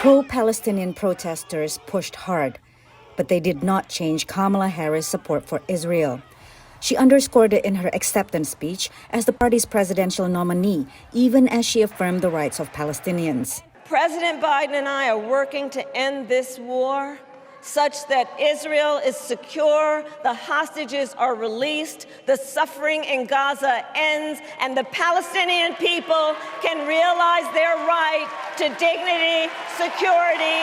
Pro-Palestinian protesters pushed hard, but they did not change Kamala Harris' support for Israel. She underscored it in her acceptance speech as the party's presidential nominee, even as she affirmed the rights of Palestinians. President Biden and I are working to end this war such that Israel is secure, the hostages are released, the suffering in Gaza ends, and the Palestinian people can realize their right to dignity, security,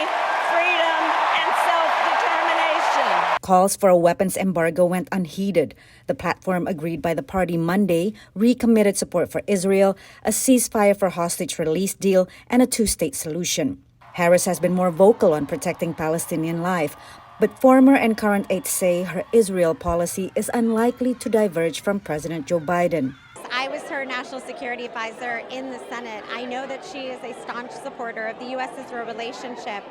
freedom, and self-determination. Calls for a weapons embargo went unheeded. The platform agreed by the party Monday recommitted support for Israel, a ceasefire for hostage release deal, and a two-state solution. Harris has been more vocal on protecting Palestinian life, but former and current aides say her Israel policy is unlikely to diverge from President Joe Biden. I was her national security advisor in the Senate. I know that she is a staunch supporter of the U.S.-Israel relationship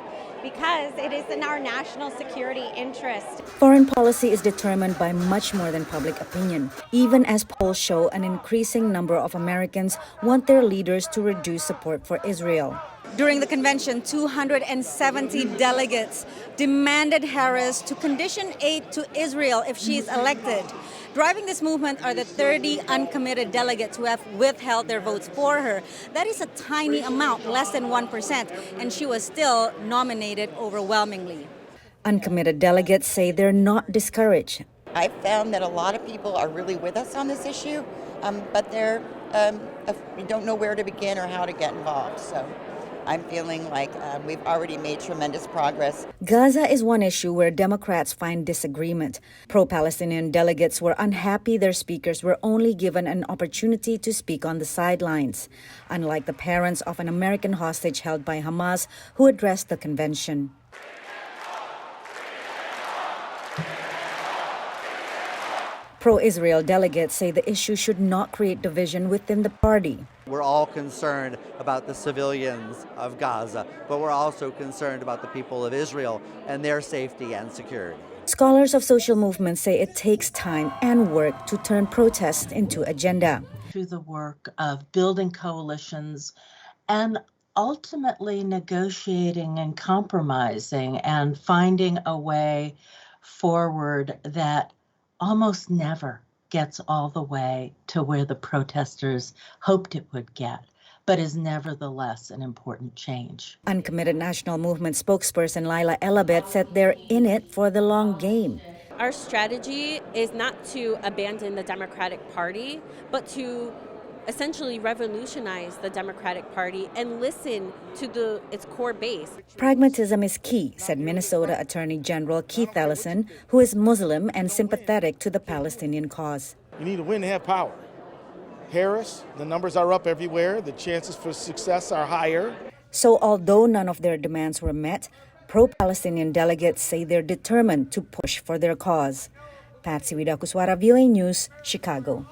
because it is in our national security interest. Foreign policy is determined by much more than public opinion, even as polls show an increasing number of Americans want their leaders to reduce support for Israel. During the convention, 270 delegates demanded Harris to condition aid to Israel if she is elected. Driving this movement are the 30 uncommitted delegates who have withheld their votes for her. That is a tiny amount, less than 1%, and she was still nominated overwhelmingly. Uncommitted delegates say they're not discouraged. I've found that a lot of people are really with us on this issue, but they're we don't know where to begin or how to get involved. So I'm feeling like we've already made tremendous progress. Gaza is one issue where Democrats find disagreement. Pro-Palestinian delegates were unhappy their speakers were only given an opportunity to speak on the sidelines, unlike the parents of an American hostage held by Hamas who addressed the convention. Pro-Israel delegates say the issue should not create division within the party. We're all concerned about the civilians of Gaza, but we're also concerned about the people of Israel and their safety and security. Scholars of social movements say it takes time and work to turn protests into agenda. Through the work of building coalitions and ultimately negotiating and compromising and finding a way forward that almost never gets all the way to where the protesters hoped it would get, but is nevertheless an important change. Uncommitted National Movement spokesperson Lila Elabeth said they're in it for the long game. Our strategy is not to abandon the Democratic Party, but to essentially revolutionize the Democratic Party and listen to its core base. Pragmatism is key, said Minnesota Attorney General Keith Ellison, who is Muslim and sympathetic to the Palestinian cause. You need to win to have power. Harris, the numbers are up everywhere. The chances for success are higher. So although none of their demands were met, pro-Palestinian delegates say they're determined to push for their cause. Patsy, Widakuswara, VOA News, Chicago.